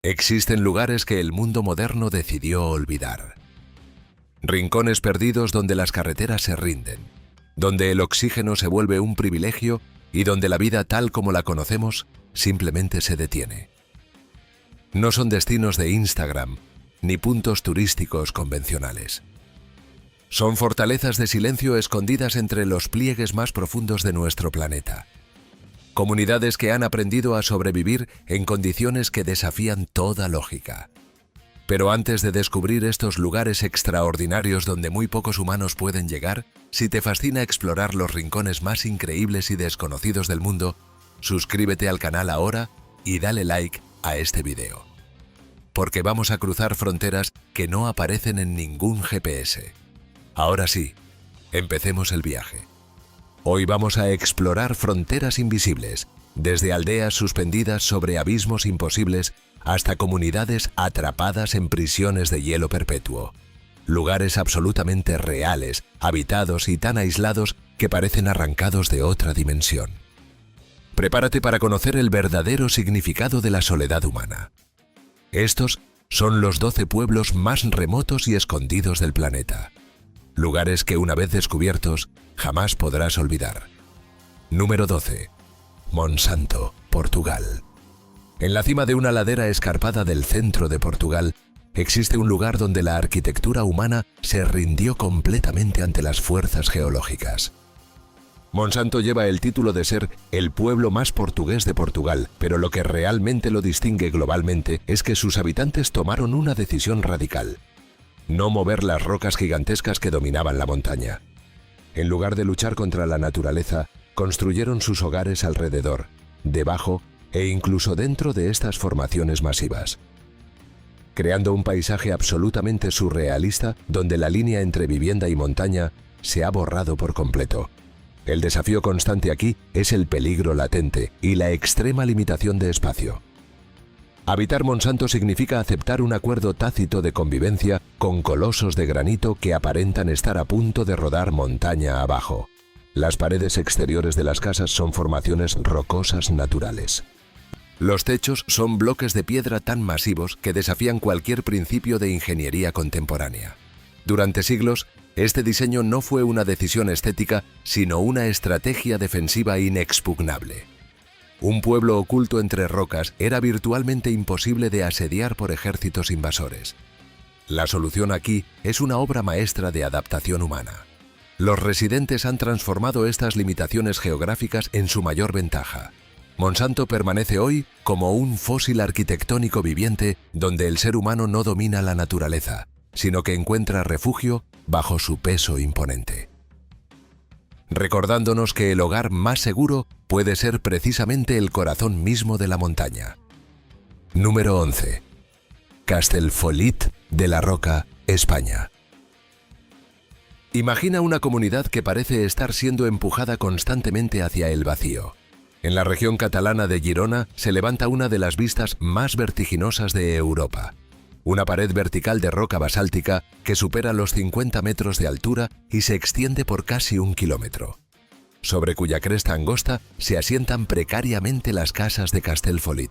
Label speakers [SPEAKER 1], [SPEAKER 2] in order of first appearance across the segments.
[SPEAKER 1] Existen lugares que el mundo moderno decidió olvidar. Rincones perdidos donde las carreteras se rinden, donde el oxígeno se vuelve un privilegio y donde la vida tal como la conocemos simplemente se detiene. No son destinos de Instagram ni puntos turísticos convencionales. Son fortalezas de silencio escondidas entre los pliegues más profundos de nuestro planeta. Comunidades que han aprendido a sobrevivir en condiciones que desafían toda lógica. Pero antes de descubrir estos lugares extraordinarios donde muy pocos humanos pueden llegar, si te fascina explorar los rincones más increíbles y desconocidos del mundo, suscríbete al canal ahora y dale like a este video. Porque vamos a cruzar fronteras que no aparecen en ningún GPS. Ahora sí, empecemos el viaje. Hoy vamos a explorar fronteras invisibles, desde aldeas suspendidas sobre abismos imposibles hasta comunidades atrapadas en prisiones de hielo perpetuo. Lugares absolutamente reales, habitados y tan aislados que parecen arrancados de otra dimensión. Prepárate para conocer el verdadero significado de la soledad humana. Estos son los 12 pueblos más remotos y escondidos del planeta. Lugares que una vez descubiertos, jamás podrás olvidar. Número 12. Monsanto, Portugal. En la cima de una ladera escarpada del centro de Portugal, existe un lugar donde la arquitectura humana se rindió completamente ante las fuerzas geológicas. Monsanto lleva el título de ser el pueblo más portugués de Portugal, pero lo que realmente lo distingue globalmente es que sus habitantes tomaron una decisión radical: no mover las rocas gigantescas que dominaban la montaña. En lugar de luchar contra la naturaleza, construyeron sus hogares alrededor, debajo e incluso dentro de estas formaciones masivas, creando un paisaje absolutamente surrealista donde la línea entre vivienda y montaña se ha borrado por completo. El desafío constante aquí es el peligro latente y la extrema limitación de espacio. Habitar Monsanto significa aceptar un acuerdo tácito de convivencia con colosos de granito que aparentan estar a punto de rodar montaña abajo. Las paredes exteriores de las casas son formaciones rocosas naturales. Los techos son bloques de piedra tan masivos que desafían cualquier principio de ingeniería contemporánea. Durante siglos, este diseño no fue una decisión estética, sino una estrategia defensiva inexpugnable. Un pueblo oculto entre rocas era virtualmente imposible de asediar por ejércitos invasores. La solución aquí es una obra maestra de adaptación humana. Los residentes han transformado estas limitaciones geográficas en su mayor ventaja. Monsanto permanece hoy como un fósil arquitectónico viviente donde el ser humano no domina la naturaleza, sino que encuentra refugio bajo su peso imponente, recordándonos que el hogar más seguro puede ser precisamente el corazón mismo de la montaña. Número 11. Castellfollit de la Roca, España. Imagina una comunidad que parece estar siendo empujada constantemente hacia el vacío. En la región catalana de Girona se levanta una de las vistas más vertiginosas de Europa. Una pared vertical de roca basáltica que supera los 50 metros de altura y se extiende por casi 1 kilómetro, sobre cuya cresta angosta se asientan precariamente las casas de Castellfollit.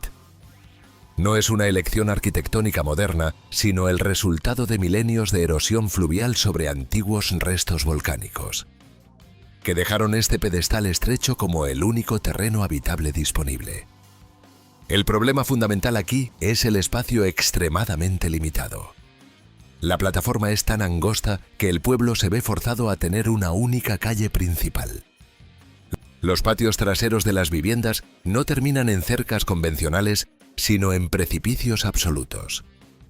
[SPEAKER 1] No es una elección arquitectónica moderna, sino el resultado de milenios de erosión fluvial sobre antiguos restos volcánicos, que dejaron este pedestal estrecho como el único terreno habitable disponible. El problema fundamental aquí es el espacio extremadamente limitado. La plataforma es tan angosta que el pueblo se ve forzado a tener una única calle principal. Los patios traseros de las viviendas no terminan en cercas convencionales, sino en precipicios absolutos.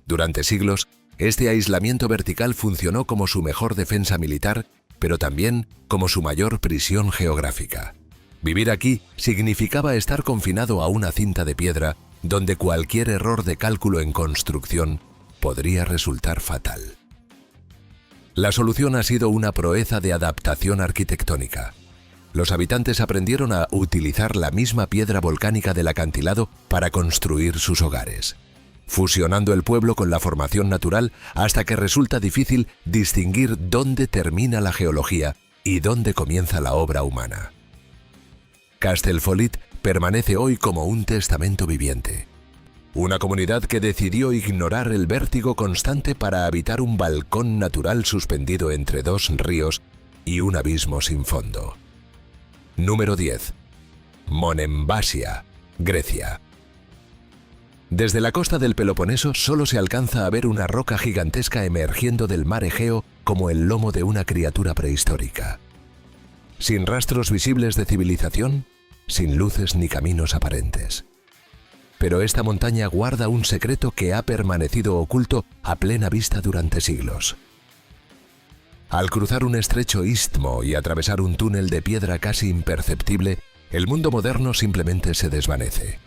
[SPEAKER 1] Durante siglos, este aislamiento vertical funcionó como su mejor defensa militar, pero también como su mayor prisión geográfica. Vivir aquí significaba estar confinado a una cinta de piedra donde cualquier error de cálculo en construcción podría resultar fatal. La solución ha sido una proeza de adaptación arquitectónica. Los habitantes aprendieron a utilizar la misma piedra volcánica del acantilado para construir sus hogares, fusionando el pueblo con la formación natural hasta que resulta difícil distinguir dónde termina la geología y dónde comienza la obra humana. Castellfollit permanece hoy como un testamento viviente. Una comunidad que decidió ignorar el vértigo constante para habitar un balcón natural suspendido entre dos ríos y un abismo sin fondo. Número 10. Monemvasia, Grecia. Desde la costa del Peloponeso solo se alcanza a ver una roca gigantesca emergiendo del mar Egeo como el lomo de una criatura prehistórica. Sin rastros visibles de civilización, sin luces ni caminos aparentes. Pero esta montaña guarda un secreto que ha permanecido oculto a plena vista durante siglos. Al cruzar un estrecho istmo y atravesar un túnel de piedra casi imperceptible, el mundo moderno simplemente se desvanece.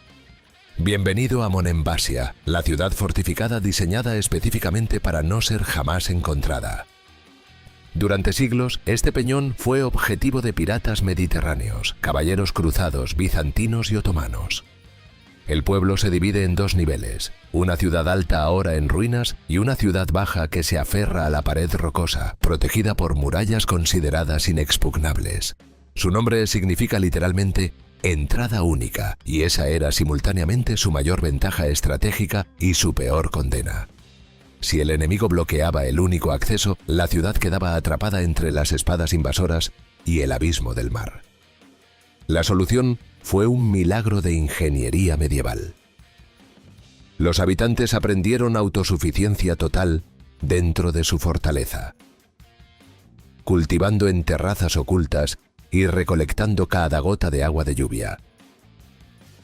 [SPEAKER 1] Bienvenido a Monemvasia, la ciudad fortificada diseñada específicamente para no ser jamás encontrada. Durante siglos, este peñón fue objetivo de piratas mediterráneos, caballeros cruzados, bizantinos y otomanos. El pueblo se divide en dos niveles, una ciudad alta ahora en ruinas y una ciudad baja que se aferra a la pared rocosa, protegida por murallas consideradas inexpugnables. Su nombre significa literalmente entrada única, y esa era simultáneamente su mayor ventaja estratégica y su peor condena. Si el enemigo bloqueaba el único acceso, la ciudad quedaba atrapada entre las espadas invasoras y el abismo del mar. La solución fue un milagro de ingeniería medieval. Los habitantes aprendieron autosuficiencia total dentro de su fortaleza, cultivando en terrazas ocultas y recolectando cada gota de agua de lluvia.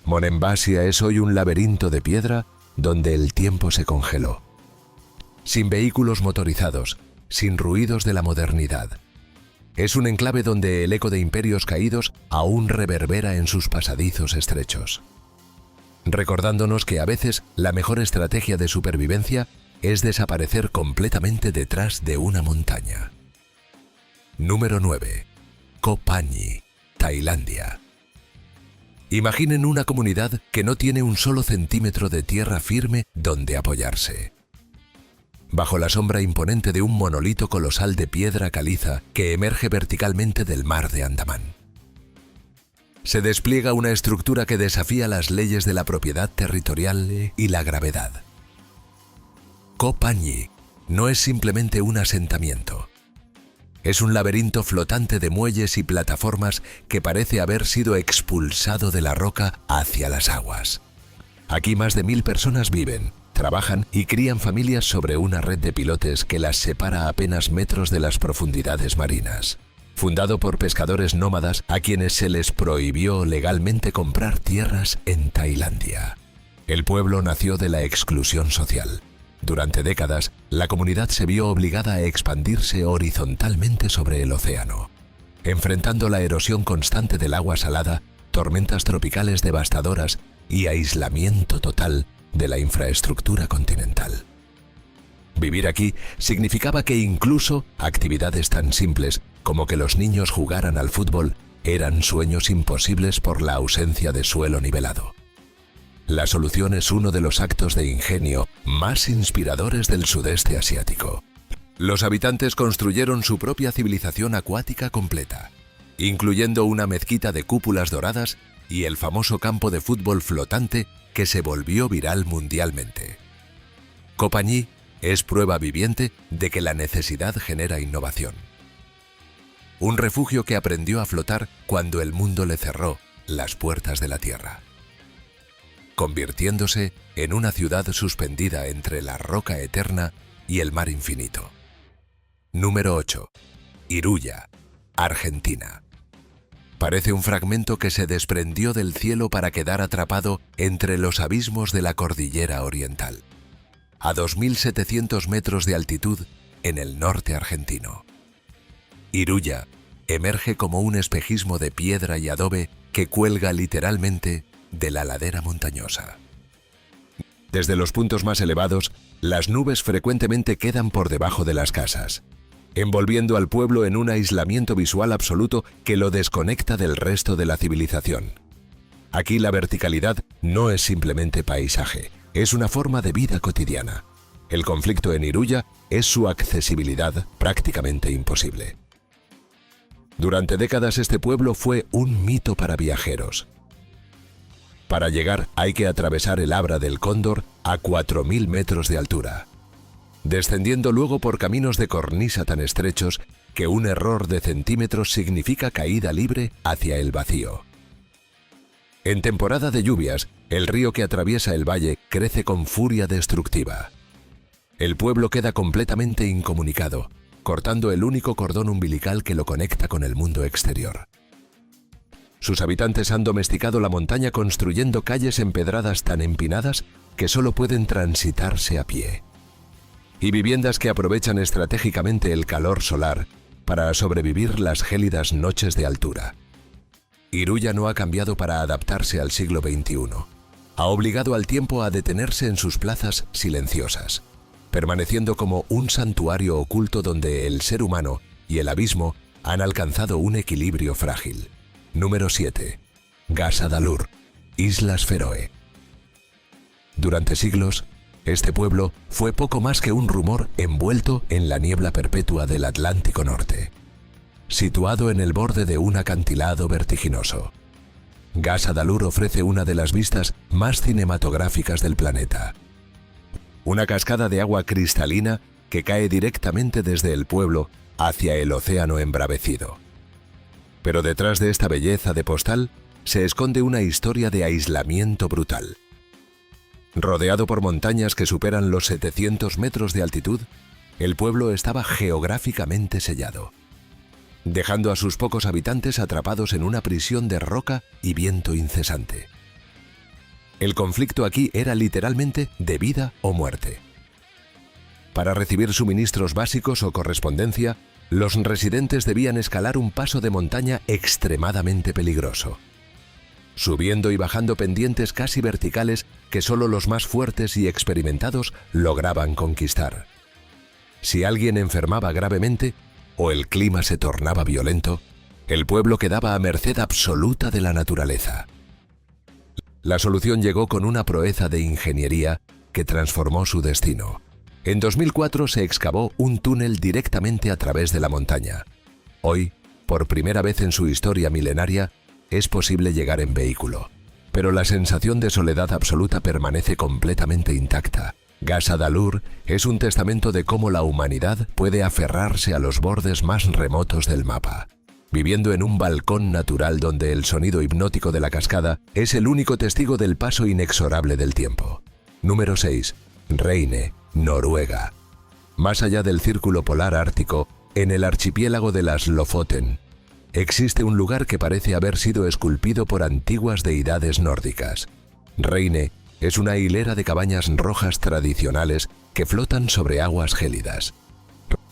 [SPEAKER 1] Monemvasia es hoy un laberinto de piedra donde el tiempo se congeló. Sin vehículos motorizados, sin ruidos de la modernidad. Es un enclave donde el eco de imperios caídos aún reverbera en sus pasadizos estrechos, recordándonos que a veces la mejor estrategia de supervivencia es desaparecer completamente detrás de una montaña. Número 9. Koh Phangi, Tailandia. Imaginen una comunidad que no tiene un solo centímetro de tierra firme donde apoyarse. Bajo la sombra imponente de un monolito colosal de piedra caliza que emerge verticalmente del mar de Andamán. Se despliega una estructura que desafía las leyes de la propiedad territorial y la gravedad. Koh Phangi no es simplemente un asentamiento. Es un laberinto flotante de muelles y plataformas que parece haber sido expulsado de la roca hacia las aguas. Aquí más de 1000 personas viven, trabajan y crían familias sobre una red de pilotes que las separa a apenas metros de las profundidades marinas. Fundado por pescadores nómadas a quienes se les prohibió legalmente comprar tierras en Tailandia. El pueblo nació de la exclusión social. Durante décadas, la comunidad se vio obligada a expandirse horizontalmente sobre el océano, enfrentando la erosión constante del agua salada, tormentas tropicales devastadoras y aislamiento total de la infraestructura continental. Vivir aquí significaba que incluso actividades tan simples como que los niños jugaran al fútbol eran sueños imposibles por la ausencia de suelo nivelado. La solución es uno de los actos de ingenio más inspiradores del sudeste asiático. Los habitantes construyeron su propia civilización acuática completa, incluyendo una mezquita de cúpulas doradas y el famoso campo de fútbol flotante que se volvió viral mundialmente. Koh Phangi es prueba viviente de que la necesidad genera innovación. Un refugio que aprendió a flotar cuando el mundo le cerró las puertas de la tierra, convirtiéndose en una ciudad suspendida entre la roca eterna y el mar infinito. Número 8. Iruya, Argentina. Parece un fragmento que se desprendió del cielo para quedar atrapado entre los abismos de la cordillera oriental, a 2700 metros de altitud en el norte argentino. Iruya emerge como un espejismo de piedra y adobe que cuelga literalmente de la ladera montañosa. Desde los puntos más elevados, las nubes frecuentemente quedan por debajo de las casas, envolviendo al pueblo en un aislamiento visual absoluto que lo desconecta del resto de la civilización. Aquí la verticalidad no es simplemente paisaje, es una forma de vida cotidiana. El conflicto en Iruya es su accesibilidad prácticamente imposible. Durante décadas este pueblo fue un mito para viajeros. Para llegar hay que atravesar el Abra del Cóndor a 4.000 metros de altura, descendiendo luego por caminos de cornisa tan estrechos que un error de centímetros significa caída libre hacia el vacío. En temporada de lluvias, el río que atraviesa el valle crece con furia destructiva. El pueblo queda completamente incomunicado, cortando el único cordón umbilical que lo conecta con el mundo exterior. Sus habitantes han domesticado la montaña construyendo calles empedradas tan empinadas que solo pueden transitarse a pie. Y viviendas que aprovechan estratégicamente el calor solar para sobrevivir las gélidas noches de altura. Iruya no ha cambiado para adaptarse al siglo XXI. Ha obligado al tiempo a detenerse en sus plazas silenciosas, permaneciendo como un santuario oculto donde el ser humano y el abismo han alcanzado un equilibrio frágil. Número 7. Gasa Dalur, Islas Feroe. Durante siglos, este pueblo fue poco más que un rumor envuelto en la niebla perpetua del Atlántico Norte, situado en el borde de un acantilado vertiginoso. Gasa Dalur ofrece una de las vistas más cinematográficas del planeta. Una cascada de agua cristalina que cae directamente desde el pueblo hacia el océano embravecido. Pero detrás de esta belleza de postal se esconde una historia de aislamiento brutal. Rodeado por montañas que superan los 700 metros de altitud, el pueblo estaba geográficamente sellado, dejando a sus pocos habitantes atrapados en una prisión de roca y viento incesante. El conflicto aquí era literalmente de vida o muerte. Para recibir suministros básicos o correspondencia, los residentes debían escalar un paso de montaña extremadamente peligroso, subiendo y bajando pendientes casi verticales que solo los más fuertes y experimentados lograban conquistar. Si alguien enfermaba gravemente o el clima se tornaba violento, el pueblo quedaba a merced absoluta de la naturaleza. La solución llegó con una proeza de ingeniería que transformó su destino. En 2004 se excavó un túnel directamente a través de la montaña. Hoy, por primera vez en su historia milenaria, es posible llegar en vehículo. Pero la sensación de soledad absoluta permanece completamente intacta. Gasa Dalur es un testamento de cómo la humanidad puede aferrarse a los bordes más remotos del mapa, viviendo en un balcón natural donde el sonido hipnótico de la cascada es el único testigo del paso inexorable del tiempo. Número 6. Reine, Noruega. Más allá del círculo polar ártico, en el archipiélago de las Lofoten, existe un lugar que parece haber sido esculpido por antiguas deidades nórdicas. Reine es una hilera de cabañas rojas tradicionales que flotan sobre aguas gélidas,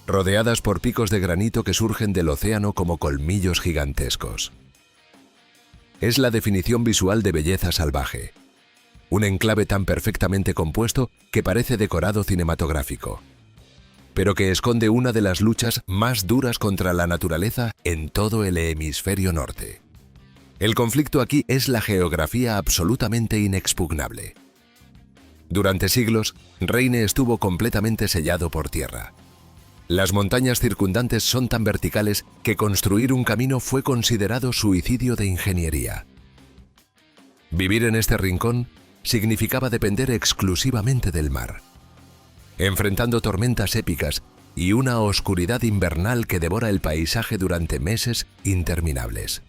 [SPEAKER 1] rodeadas por picos de granito que surgen del océano como colmillos gigantescos. Es la definición visual de belleza salvaje. Un enclave tan perfectamente compuesto que parece decorado cinematográfico, pero que esconde una de las luchas más duras contra la naturaleza en todo el hemisferio norte. El conflicto aquí es la geografía absolutamente inexpugnable. Durante siglos, Reine estuvo completamente sellado por tierra. Las montañas circundantes son tan verticales que construir un camino fue considerado suicidio de ingeniería. Vivir en este rincón significaba depender exclusivamente del mar, enfrentando tormentas épicas y una oscuridad invernal que devora el paisaje durante meses interminables.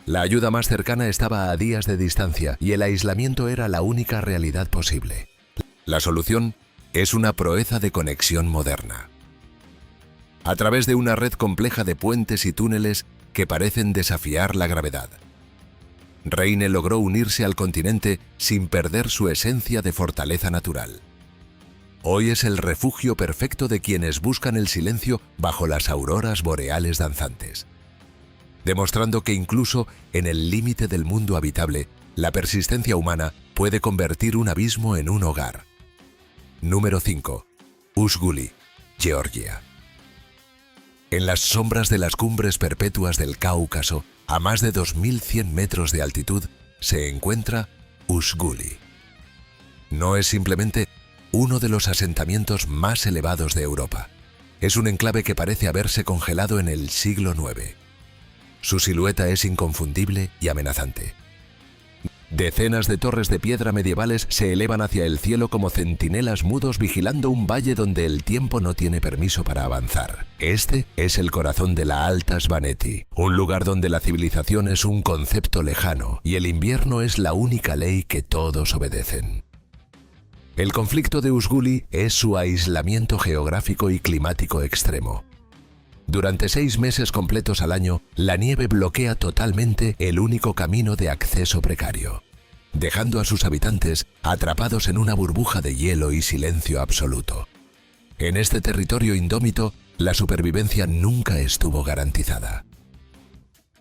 [SPEAKER 1] La ayuda más cercana estaba a días de distancia y el aislamiento era la única realidad posible. La solución es una proeza de conexión moderna. A través de una red compleja de puentes y túneles que parecen desafiar la gravedad, Reine logró unirse al continente sin perder su esencia de fortaleza natural. Hoy es el refugio perfecto de quienes buscan el silencio bajo las auroras boreales danzantes, demostrando que incluso en el límite del mundo habitable, la persistencia humana puede convertir un abismo en un hogar. Número 5. Uzguli, Georgia. En las sombras de las cumbres perpetuas del Cáucaso, a más de 2100 metros de altitud, se encuentra Uzguli. No es simplemente uno de los asentamientos más elevados de Europa. Es un enclave que parece haberse congelado en el siglo IX. Su silueta es inconfundible y amenazante. Decenas de torres de piedra medievales se elevan hacia el cielo como centinelas mudos vigilando un valle donde el tiempo no tiene permiso para avanzar. Este es el corazón de la Alta Svaneti, un lugar donde la civilización es un concepto lejano y el invierno es la única ley que todos obedecen. El conflicto de Uzguli es su aislamiento geográfico y climático extremo. Durante 6 meses completos al año, la nieve bloquea totalmente el único camino de acceso precario, dejando a sus habitantes atrapados en una burbuja de hielo y silencio absoluto. En este territorio indómito, la supervivencia nunca estuvo garantizada.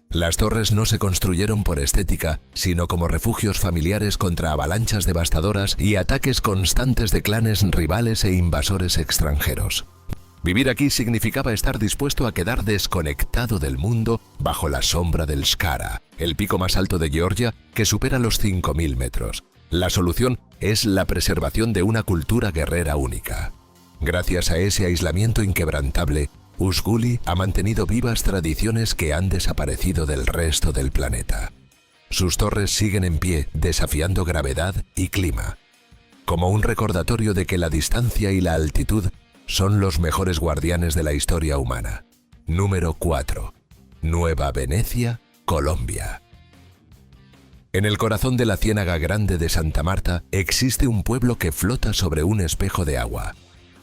[SPEAKER 1] Las torres no se construyeron por estética, sino como refugios familiares contra avalanchas devastadoras y ataques constantes de clanes rivales e invasores extranjeros. Vivir aquí significaba estar dispuesto a quedar desconectado del mundo bajo la sombra del Shkara, el pico más alto de Georgia que supera los 5.000 metros. La solución es la preservación de una cultura guerrera única. Gracias a ese aislamiento inquebrantable, Uzguli ha mantenido vivas tradiciones que han desaparecido del resto del planeta. Sus torres siguen en pie, desafiando gravedad y clima, como un recordatorio de que la distancia y la altitud son los mejores guardianes de la historia humana. Número 4. Nueva Venecia, Colombia. En el corazón de la Ciénaga Grande de Santa Marta existe un pueblo que flota sobre un espejo de agua,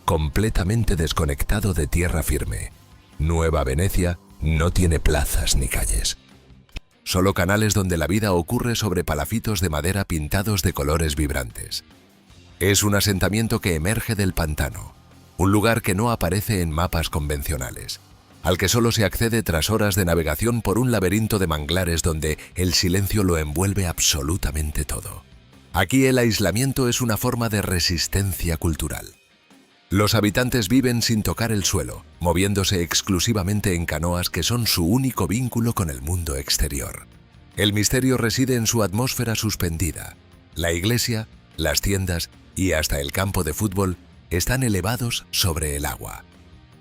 [SPEAKER 1] completamente desconectado de tierra firme. Nueva Venecia no tiene plazas ni calles. Solo canales donde la vida ocurre sobre palafitos de madera pintados de colores vibrantes. Es un asentamiento que emerge del pantano. Un lugar que no aparece en mapas convencionales, al que solo se accede tras horas de navegación por un laberinto de manglares donde el silencio lo envuelve absolutamente todo. Aquí el aislamiento es una forma de resistencia cultural. Los habitantes viven sin tocar el suelo, moviéndose exclusivamente en canoas que son su único vínculo con el mundo exterior. El misterio reside en su atmósfera suspendida. La iglesia, las tiendas y hasta el campo de fútbol están elevados sobre el agua,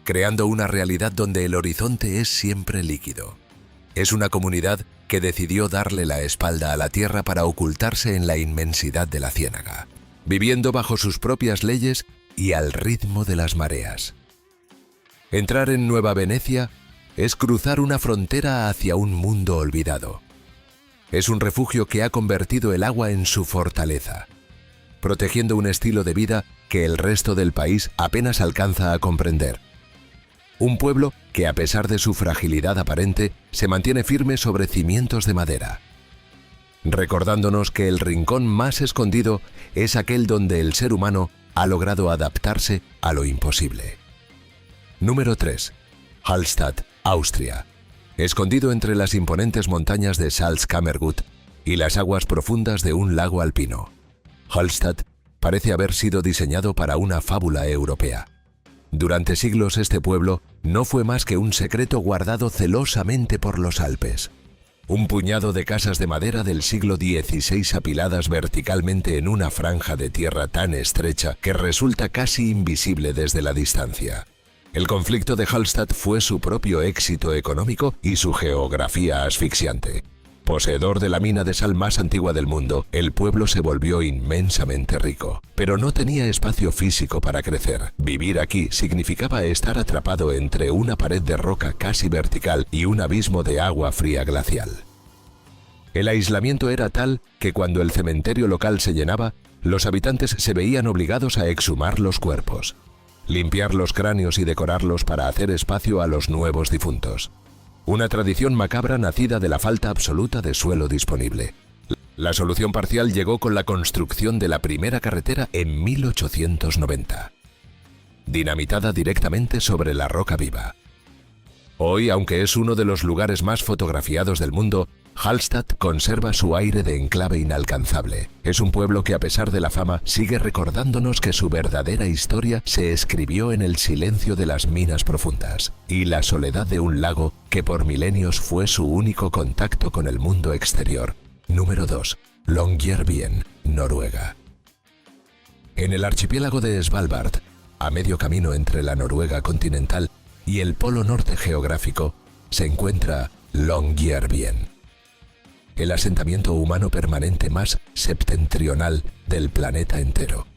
[SPEAKER 1] creando una realidad donde el horizonte es siempre líquido. Es una comunidad que decidió darle la espalda a la tierra para ocultarse en la inmensidad de la ciénaga, viviendo bajo sus propias leyes y al ritmo de las mareas. Entrar en Nueva Venecia es cruzar una frontera hacia un mundo olvidado. Es un refugio que ha convertido el agua en su fortaleza, protegiendo un estilo de vida que el resto del país apenas alcanza a comprender. Un pueblo que, a pesar de su fragilidad aparente, se mantiene firme sobre cimientos de madera, recordándonos que el rincón más escondido es aquel donde el ser humano ha logrado adaptarse a lo imposible. Número 3. Hallstatt, Austria. Escondido entre las imponentes montañas de Salzkammergut y las aguas profundas de un lago alpino, Hallstatt parece haber sido diseñado para una fábula europea. Durante siglos este pueblo no fue más que un secreto guardado celosamente por los Alpes. Un puñado de casas de madera del siglo XVI apiladas verticalmente en una franja de tierra tan estrecha que resulta casi invisible desde la distancia. El conflicto de Hallstatt fue su propio éxito económico y su geografía asfixiante. Poseedor de la mina de sal más antigua del mundo, el pueblo se volvió inmensamente rico, pero no tenía espacio físico para crecer. Vivir aquí significaba estar atrapado entre una pared de roca casi vertical y un abismo de agua fría glacial. El aislamiento era tal que cuando el cementerio local se llenaba, los habitantes se veían obligados a exhumar los cuerpos, limpiar los cráneos y decorarlos para hacer espacio a los nuevos difuntos. Una tradición macabra nacida de la falta absoluta de suelo disponible. La solución parcial llegó con la construcción de la primera carretera en 1890, dinamitada directamente sobre la roca viva. Hoy, aunque es uno de los lugares más fotografiados del mundo, Hallstatt conserva su aire de enclave inalcanzable. Es un pueblo que, a pesar de la fama, sigue recordándonos que su verdadera historia se escribió en el silencio de las minas profundas y la soledad de un lago que por milenios fue su único contacto con el mundo exterior. Número 2. Longyearbyen, Noruega. En el archipiélago de Svalbard, a medio camino entre la Noruega continental y el polo norte geográfico, se encuentra Longyearbyen. el asentamiento humano permanente más septentrional del planeta entero.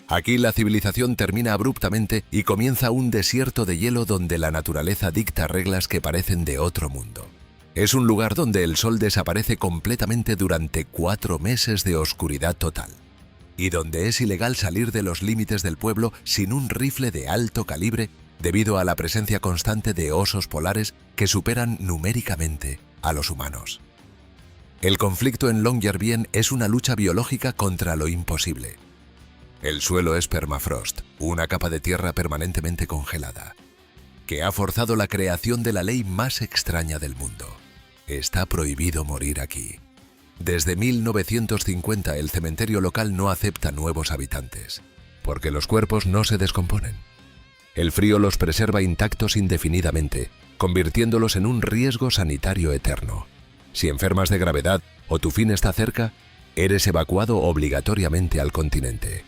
[SPEAKER 1] Aquí la civilización termina abruptamente y comienza un desierto de hielo donde la naturaleza dicta reglas que parecen de otro mundo. Es un lugar donde el sol desaparece completamente durante 4 meses de oscuridad total, y donde es ilegal salir de los límites del pueblo sin un rifle de alto calibre debido a la presencia constante de osos polares que superan numéricamente a los humanos. El conflicto en Longyearbyen es una lucha biológica contra lo imposible. El suelo es permafrost, una capa de tierra permanentemente congelada, que ha forzado la creación de la ley más extraña del mundo. Está prohibido morir aquí. Desde 1950 el cementerio local no acepta nuevos habitantes, porque los cuerpos no se descomponen. El frío los preserva intactos indefinidamente, convirtiéndolos en un riesgo sanitario eterno. Si enfermas de gravedad o tu fin está cerca, eres evacuado obligatoriamente al continente.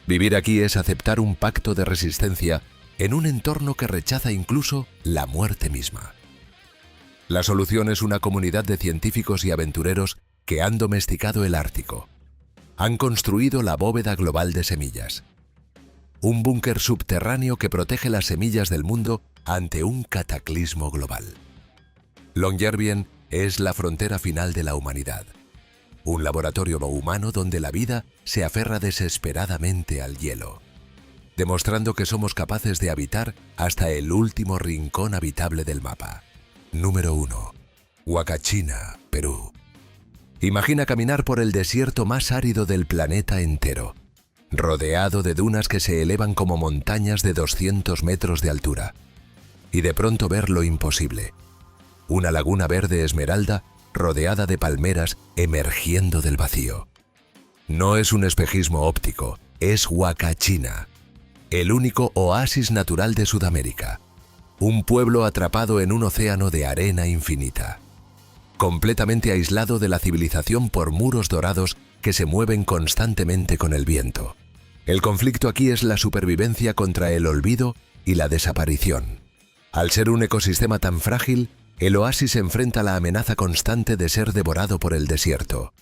[SPEAKER 1] Vivir aquí es aceptar un pacto de resistencia en un entorno que rechaza incluso la muerte misma. La solución es una comunidad de científicos y aventureros que han domesticado el Ártico. Han construido la bóveda global de semillas. Un búnker subterráneo que protege las semillas del mundo ante un cataclismo global. Longyearbyen es la frontera final de la humanidad. Un laboratorio humano donde la vida se aferra desesperadamente al hielo, demostrando que somos capaces de habitar hasta el último rincón habitable del mapa. Número 1. Huacachina, Perú. Imagina caminar por el desierto más árido del planeta entero, rodeado de dunas que se elevan como montañas de 200 metros de altura, y de pronto ver lo imposible. Una laguna verde esmeralda rodeada de palmeras emergiendo del vacío. No es un espejismo óptico, es Huacachina, el único oasis natural de Sudamérica. Un pueblo atrapado en un océano de arena infinita, completamente aislado de la civilización por muros dorados que se mueven constantemente con el viento. El conflicto aquí es la supervivencia contra el olvido y la desaparición. Al ser un ecosistema tan frágil, el oasis se enfrenta a la amenaza constante de ser devorado por el desierto.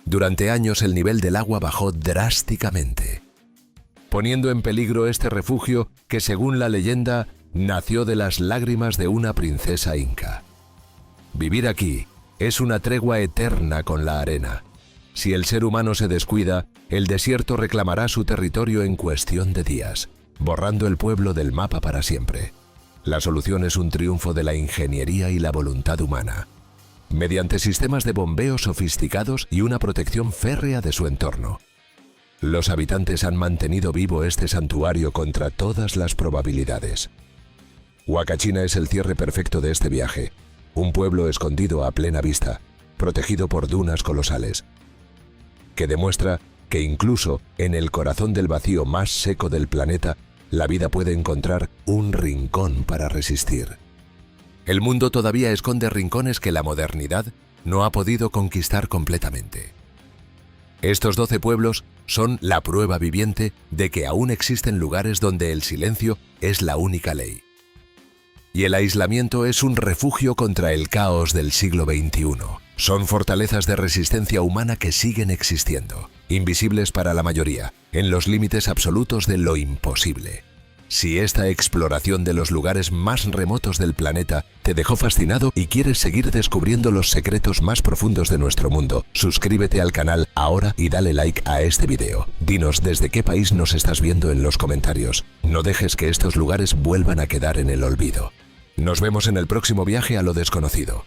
[SPEAKER 1] Durante años el nivel del agua bajó drásticamente, poniendo en peligro este refugio que, según la leyenda, nació de las lágrimas de una princesa inca. Vivir aquí es una tregua eterna con la arena. Si el ser humano se descuida, el desierto reclamará su territorio en cuestión de días, borrando el pueblo del mapa para siempre. La solución es un triunfo de la ingeniería y la voluntad humana, mediante sistemas de bombeo sofisticados y una protección férrea de su entorno. Los habitantes han mantenido vivo este santuario contra todas las probabilidades. Huacachina es el cierre perfecto de este viaje, un pueblo escondido a plena vista, protegido por dunas colosales, que demuestra que incluso en el corazón del vacío más seco del planeta, la vida puede encontrar un rincón para resistir. El mundo todavía esconde rincones que la modernidad no ha podido conquistar completamente. Estos 12 pueblos son la prueba viviente de que aún existen lugares donde el silencio es la única ley. Y el aislamiento es un refugio contra el caos del siglo XXI. Son fortalezas de resistencia humana que siguen existiendo, invisibles para la mayoría, en los límites absolutos de lo imposible. Si esta exploración de los lugares más remotos del planeta te dejó fascinado y quieres seguir descubriendo los secretos más profundos de nuestro mundo, suscríbete al canal ahora y dale like a este video. Dinos desde qué país nos estás viendo en los comentarios. No dejes que estos lugares vuelvan a quedar en el olvido. Nos vemos en el próximo viaje a lo desconocido.